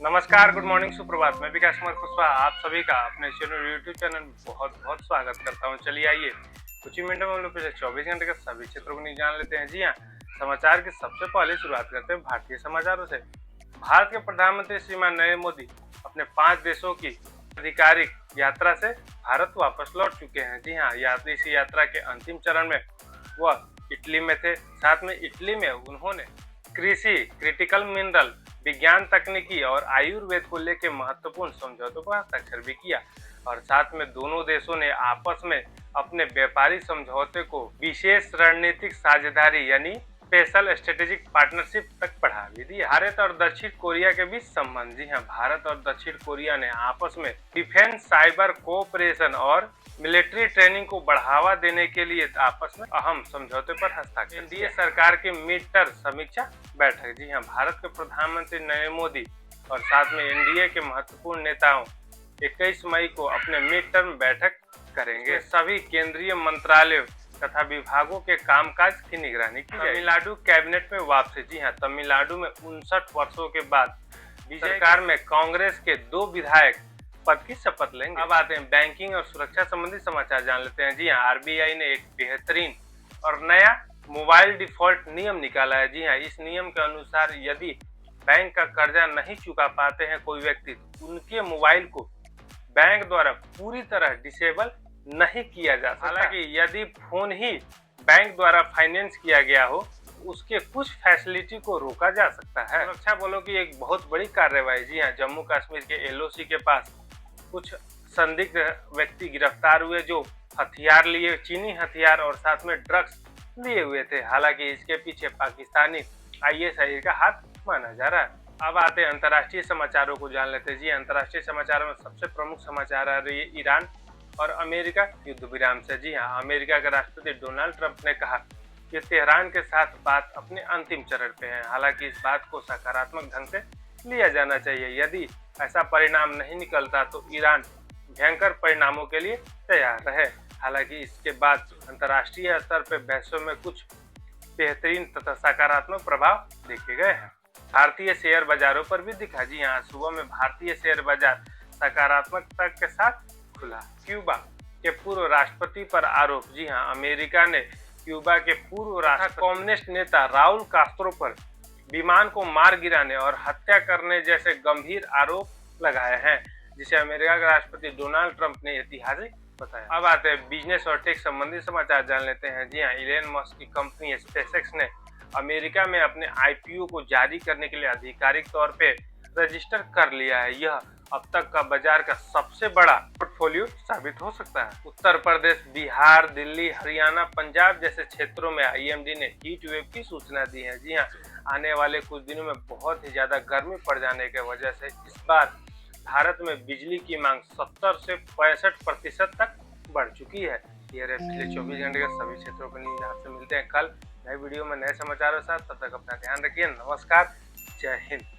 नमस्कार, good morning, सुप्रभात। मैं विकास कुमार कुशवाहा आप सभी का अपने चैनल यूट्यूब चैनल में बहुत बहुत स्वागत करता हूं। चलिए आइए कुछ ही मिनटों में हम लोग पिछले 24 घंटे के सभी क्षेत्रों को न्यूज़ जान लेते हैं। जी हाँ, समाचार की सबसे पहले शुरुआत करते हैं भारतीय समाचारों से। भारत के प्रधानमंत्री श्रीमान नरेंद्र मोदी अपने 5 देशों की आधिकारिक यात्रा से भारत वापस लौट चुके हैं। जी हाँ, इस यात्रा के अंतिम चरण में वह इटली में थे। साथ में इटली में उन्होंने कृषि, क्रिटिकल मिनरल, विज्ञान तकनीकी और आयुर्वेद को लेकर महत्वपूर्ण समझौतों पर हस्ताक्षर भी किया और साथ में दोनों देशों ने आपस में अपने व्यापारिक समझौते को विशेष रणनीतिक साझेदारी यानी स्पेशल स्ट्रेटेजिक पार्टनरशिप तक बढ़ा भी दिया। भारत और दक्षिण कोरिया के बीच संबंध। जी हाँ, भारत और दक्षिण कोरिया ने आपस में डिफेंस, साइबर कोऑपरेशन और मिलिट्री ट्रेनिंग को बढ़ावा देने के लिए आपस में अहम समझौते पर हस्ताक्षर। एनडीए सरकार की मिड टर्म समीक्षा बैठक। जी हाँ, भारत के प्रधानमंत्री नरेंद्र मोदी और साथ में एनडीए के महत्वपूर्ण नेताओं 21 मई को अपने मिड टर्म बैठक करेंगे। सभी केंद्रीय मंत्रालयों तथा विभागों के कामकाज की निगरानी की जाएगी। तमिलनाडु कैबिनेट में वापसी। जी हाँ, तमिलनाडु में 59 वर्षों के बाद सरकार में कांग्रेस के 2 विधायक पद की शपथ लेंगे। अब आते हैं बैंकिंग और सुरक्षा संबंधी समाचार जान लेते हैं। जी हाँ, आरबीआई ने एक बेहतरीन और नया मोबाइल डिफॉल्ट नियम निकाला है। जी हाँ, इस नियम के अनुसार यदि बैंक का कर्जा नहीं चुका पाते हैं कोई व्यक्ति, तो उनके मोबाइल को बैंक द्वारा पूरी तरह डिसेबल नहीं किया जा सकता। हालांकि यदि फोन ही बैंक द्वारा फाइनेंस किया गया हो, उसके कुछ फैसिलिटी को रोका जा सकता है। सुरक्षा बलों की एक बहुत बड़ी कार्रवाई। जी हाँ, जम्मू कश्मीर के एलओसी के पास कुछ संदिग्ध व्यक्ति गिरफ्तार हुए जो हथियार लिए, चीनी हथियार और साथ में ड्रग्स लिए हुए थे। हालांकि इसके पीछे पाकिस्तानी आईएसआई का हाथ माना जा रहा है। अब आते हैं अंतर्राष्ट्रीय समाचारों को जान लेते हैं। जी, अंतर्राष्ट्रीय समाचारों में सबसे प्रमुख समाचार आ रही है ईरान और अमेरिका युद्ध विराम से। जी हाँ, अमेरिका के राष्ट्रपति डोनाल्ड ट्रंप ने कहा कि तेहरान के साथ बात अपने अंतिम चरण पे है। हालांकि इस बात को सकारात्मक ढंग से लिया जाना चाहिए। यदि ऐसा परिणाम नहीं निकलता तो ईरान भयंकर परिणामों के लिए तैयार रहे। हालांकि इसके बाद अंतर्राष्ट्रीय स्तर पर बहसों में कुछ बेहतरीन तथा सकारात्मक प्रभाव देखे गए हैं। भारतीय शेयर बाजारों पर भी दिखा। जी हाँ, सुबह में भारतीय शेयर बाजार सकारात्मकता के साथ खुला। क्यूबा के पूर्व राष्ट्रपति पर आरोप। जी हाँ, अमेरिका ने क्यूबा के पूर्व राष्ट्रपति कम्युनिस्ट नेता राउल कास्त्रो पर विमान को मार गिराने और हत्या करने जैसे गंभीर आरोप लगाए हैं, जिसे अमेरिका के राष्ट्रपति डोनाल्ड ट्रंप ने ऐतिहासिक बताया। अब आते हैं बिजनेस और टेक संबंधी समाचार जान लेते हैं। जी हाँ, इलोन मस्क की कंपनी स्पेसएक्स ने अमेरिका में अपने आईपीओ को जारी करने के लिए आधिकारिक तौर पे रजिस्टर कर लिया है। यह अब तक का बाजार का सबसे बड़ा पोर्टफोलियो साबित हो सकता है। उत्तर प्रदेश, बिहार, दिल्ली, हरियाणा, पंजाब जैसे क्षेत्रों में आईएमडी ने हीट वेव की सूचना दी है। जी हाँ, आने वाले कुछ दिनों में बहुत ही ज्यादा गर्मी पड़ जाने की वजह से इस बार भारत में बिजली की मांग 70 से 65% तक बढ़ चुकी है। ये रहे पिछले 24 घंटे के सभी क्षेत्रों पर न्यूज। आपसे मिलते हैं कल नए वीडियो में नए समाचारों के साथ। तब तक अपना ध्यान रखिए। नमस्कार, जय हिंद।